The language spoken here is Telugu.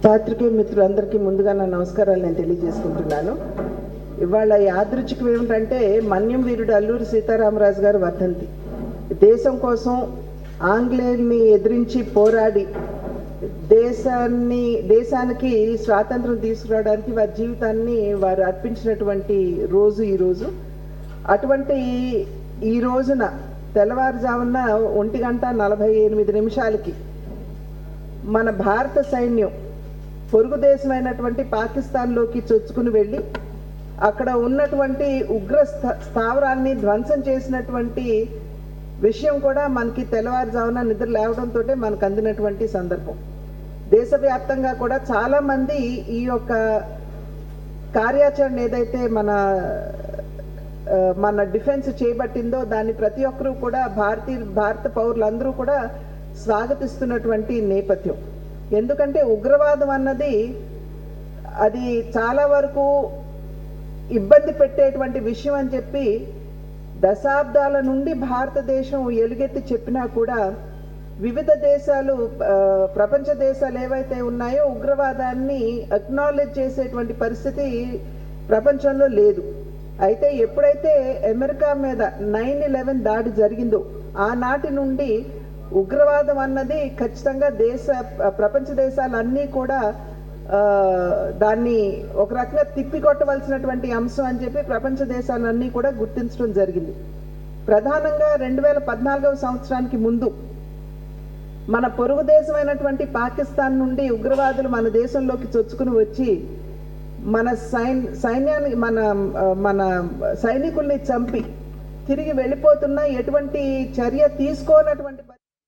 పాత్రికేయ మిత్రులందరికీ ముందుగా నా నమస్కారాలు నేను తెలియజేసుకుంటున్నాను. ఇవాళ యాదృచ్ఛికం ఏమిటంటే మన్యం వీరుడు అల్లూరి సీతారామరాజు గారు వర్ధంతి. దేశం కోసం ఆంగ్లేయుల్ని ఎదిరించి పోరాడి దేశానికి స్వాతంత్రం తీసుకురావడానికి వారి జీవితాన్ని వారు అర్పించినటువంటి రోజు ఈరోజు. అటువంటి ఈ రోజున తెల్లవారుజామున 1:48 మన భారత సైన్యం పొరుగు దేశమైనటువంటి పాకిస్తాన్లోకి చొచ్చుకుని వెళ్ళి అక్కడ ఉన్నటువంటి ఉగ్ర స్థావరాన్ని ధ్వంసం చేసినటువంటి విషయం కూడా మనకి తెల్లవారుజామున నిద్ర లేవడంతో మనకు అందినటువంటి సందర్భం. దేశవ్యాప్తంగా కూడా చాలామంది ఈ యొక్క కార్యాచరణ ఏదైతే మన డిఫెన్స్ చేయబట్టిందో దాన్ని ప్రతి ఒక్కరూ కూడా భారత పౌరులందరూ కూడా స్వాగతిస్తున్నటువంటి నేపథ్యం. ఎందుకంటే ఉగ్రవాదం అన్నది అది చాలా వరకు ఇబ్బంది పెట్టేటువంటి విషయం అని చెప్పి దశాబ్దాల నుండి భారతదేశం ఎలుగెత్తి చెప్పినా కూడా వివిధ దేశాలు, ప్రపంచ దేశాలు ఏవైతే ఉన్నాయో ఉగ్రవాదాన్ని అక్నాలెడ్జ్ చేసేటువంటి పరిస్థితి ప్రపంచంలో లేదు. అయితే ఎప్పుడైతే అమెరికా మీద 9/11 దాడి జరిగిందో ఆనాటి నుండి ఉగ్రవాదం అన్నది ఖచ్చితంగా ప్రపంచ దేశాలన్నీ కూడా దాన్ని ఒక రకంగా తిప్పికొట్టవలసినటువంటి అంశం అని చెప్పి ప్రపంచ దేశాలన్నీ కూడా గుర్తించడం జరిగింది. ప్రధానంగా 2014వ సంవత్సరానికి ముందు మన పొరుగు దేశమైనటువంటి పాకిస్తాన్ నుండి ఉగ్రవాదులు మన దేశంలోకి చొచ్చుకుని వచ్చి మన సైనికుల్ని చంపి తిరిగి వెళ్ళిపోతున్నా ఎటువంటి చర్య తీసుకోనటువంటి